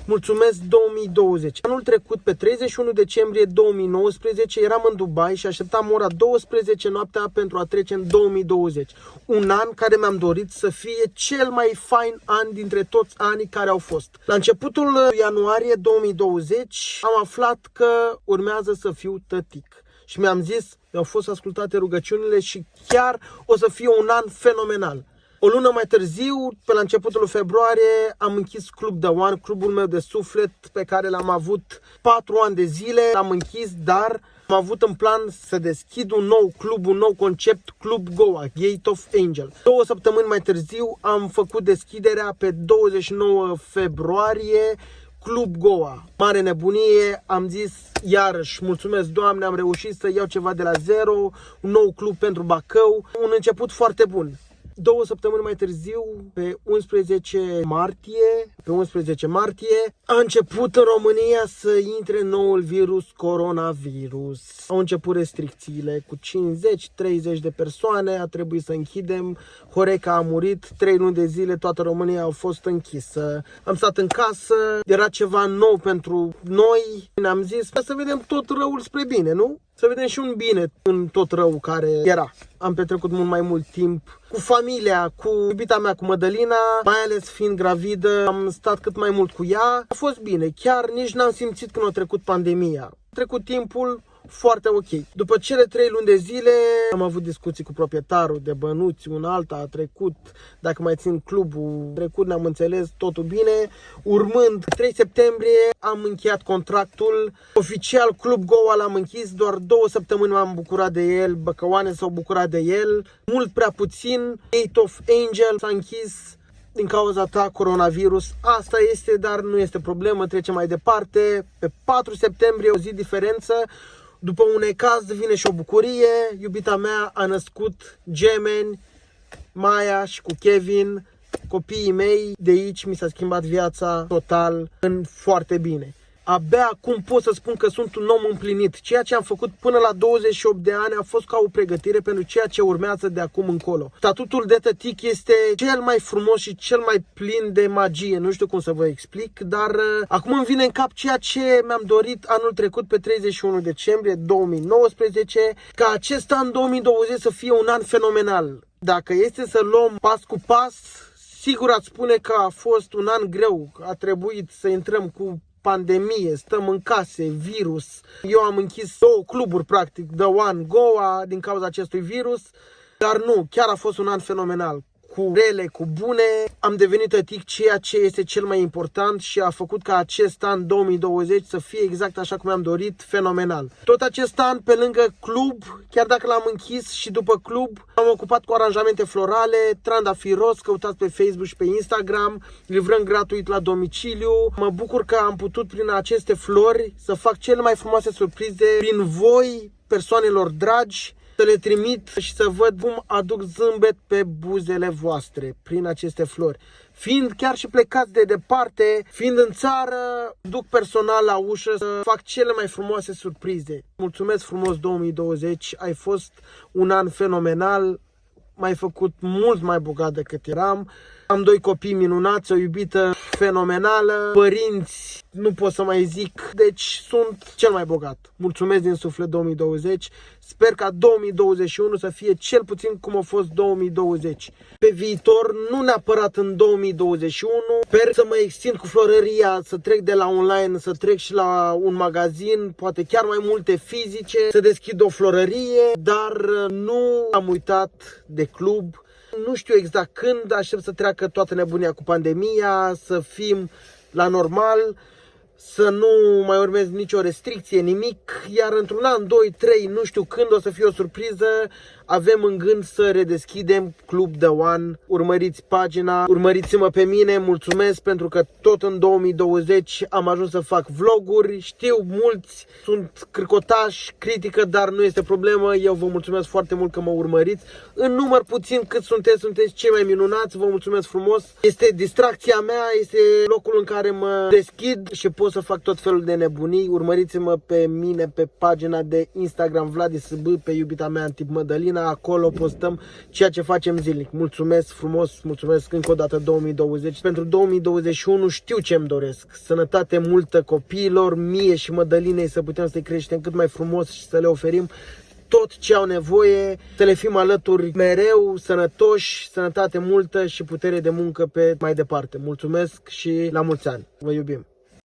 Mulțumesc 2020. Anul trecut, pe 31 decembrie 2019, eram în Dubai și așteptam ora 12 noaptea pentru a trece în 2020. Un an care mi-am dorit să fie cel mai fain an dintre toți anii care au fost. La începutul ianuarie 2020 am aflat că urmează să fiu tătic. Și mi-am zis, mi-au fost ascultate rugăciunile și chiar o să fie un an fenomenal. O lună mai târziu, pe la începutul februarie, am închis Club The One, clubul meu de suflet pe care l-am avut 4 ani de zile. L-am închis, dar am avut în plan să deschid un nou club, un nou concept, Club Goa, Gate of Angel. 2 săptămâni mai târziu am făcut deschiderea pe 29 februarie, Club Goa. Mare nebunie, am zis iarăși, mulțumesc Doamne, am reușit să iau ceva de la zero, un nou club pentru Bacău, un început foarte bun. 2 săptămâni mai târziu, pe 11 martie, a început în România să intre noul virus, coronavirus. Au început restricțiile cu 50-30 de persoane, a trebuit să închidem, Horeca a murit, 3 luni de zile toată România a fost închisă. Am stat în casă, era ceva nou pentru noi, ne-am zis să vedem tot răul spre bine, nu? Să vedem și un bine în tot rău care era. Am petrecut mult mai mult timp cu familia, cu iubita mea, cu Mădălina, mai ales fiind gravidă, am stat cât mai mult cu ea. A fost bine, chiar nici n-am simțit când a trecut pandemia. A trecut timpul foarte ok. După cele 3 luni de zile am avut discuții cu proprietarul de bănuți, un alta a trecut, dacă mai țin clubul, trecut, ne-am înțeles, totul bine. Urmând 3 septembrie am încheiat contractul. Oficial Club Goa l-am închis, doar 2 săptămâni m-am bucurat de el, băcăoane s-au bucurat de el, mult prea puțin. Gate of Angel s-a închis din cauza ta, coronavirus. Asta este, dar nu este problemă, trecem mai departe. Pe 4 septembrie, o zi diferență, după un ecaz vine și o bucurie. Iubita mea a născut gemeni, Maia și cu Kevin, copiii mei. De aici mi s-a schimbat viața total în foarte bine. Abia acum pot să spun că sunt un om împlinit. Ceea ce am făcut până la 28 de ani a fost ca o pregătire pentru ceea ce urmează de acum încolo. Statutul de tătic este cel mai frumos și cel mai plin de magie. Nu știu cum să vă explic, dar acum îmi vine în cap ceea ce mi-am dorit anul trecut pe 31 decembrie 2019, ca acest an 2020 să fie un an fenomenal. Dacă este să luăm pas cu pas, sigur ați spune că a fost un an greu. A trebuit să intrăm cu pandemie, stăm în case, virus. Eu am închis 2 cluburi, practic, The One, Goa, din cauza acestui virus. Dar nu, chiar a fost un an fenomenal. Cu rele, cu bune, am devenit tătic, ceea ce este cel mai important și a făcut ca acest an 2020 să fie exact așa cum am dorit, fenomenal. Tot acest an, pe lângă club, chiar dacă l-am închis și după club, am ocupat cu aranjamente florale, Trandafiros, căutați pe Facebook și pe Instagram, livrăm gratuit la domiciliu. Mă bucur că am putut prin aceste flori să fac cele mai frumoase surprize prin voi, persoanelor dragi, să le trimit și să văd cum aduc zâmbet pe buzele voastre prin aceste flori. Fiind chiar și plecați de departe, fiind în țară, duc personal la ușă să fac cele mai frumoase surprize. Mulțumesc frumos 2020, ai fost un an fenomenal, m-ai făcut mult mai bogat decât eram. Am 2 copii minunați, o iubită fenomenală, părinți, nu pot să mai zic, deci sunt cel mai bogat. Mulțumesc din suflet 2020, sper ca 2021 să fie cel puțin cum a fost 2020. Pe viitor, nu neapărat în 2021, sper să mă extind cu florăria, să trec de la online, să trec și la un magazin, poate chiar mai multe fizice, să deschid o florărie, dar nu am uitat de club. Nu știu exact când, aștept să treacă toată nebunia cu pandemia, să fim la normal, să nu mai urmez nicio restricție, nimic, iar într-un an, 2, 3, nu știu când o să fie o surpriză, avem în gând să redeschidem Club The One. Urmăriți pagina, urmăriți-mă pe mine, mulțumesc pentru că tot în 2020 am ajuns să fac vloguri. Știu, mulți sunt cricotași, critică, dar nu este problemă, eu vă mulțumesc foarte mult că mă urmăriți. În număr puțin cât sunteți cei mai minunați, vă mulțumesc frumos. Este distracția mea, este locul în care mă deschid și pot să fac tot felul de nebunii. Urmăriți-mă pe mine pe pagina de Instagram Vladi SB, pe iubita mea în tip Mădălina. pagina, acolo postăm ceea ce facem zilnic. Mulțumesc frumos, mulțumesc încă o dată 2020. Pentru 2021 știu ce îmi doresc. Sănătate multă copiilor, mie și Mădălinei, să putem să-i creștem cât mai frumos și să le oferim tot ce au nevoie, să le fim alături mereu, sănătoși, sănătate multă și putere de muncă pe mai departe. Mulțumesc și la mulți ani! Vă iubim!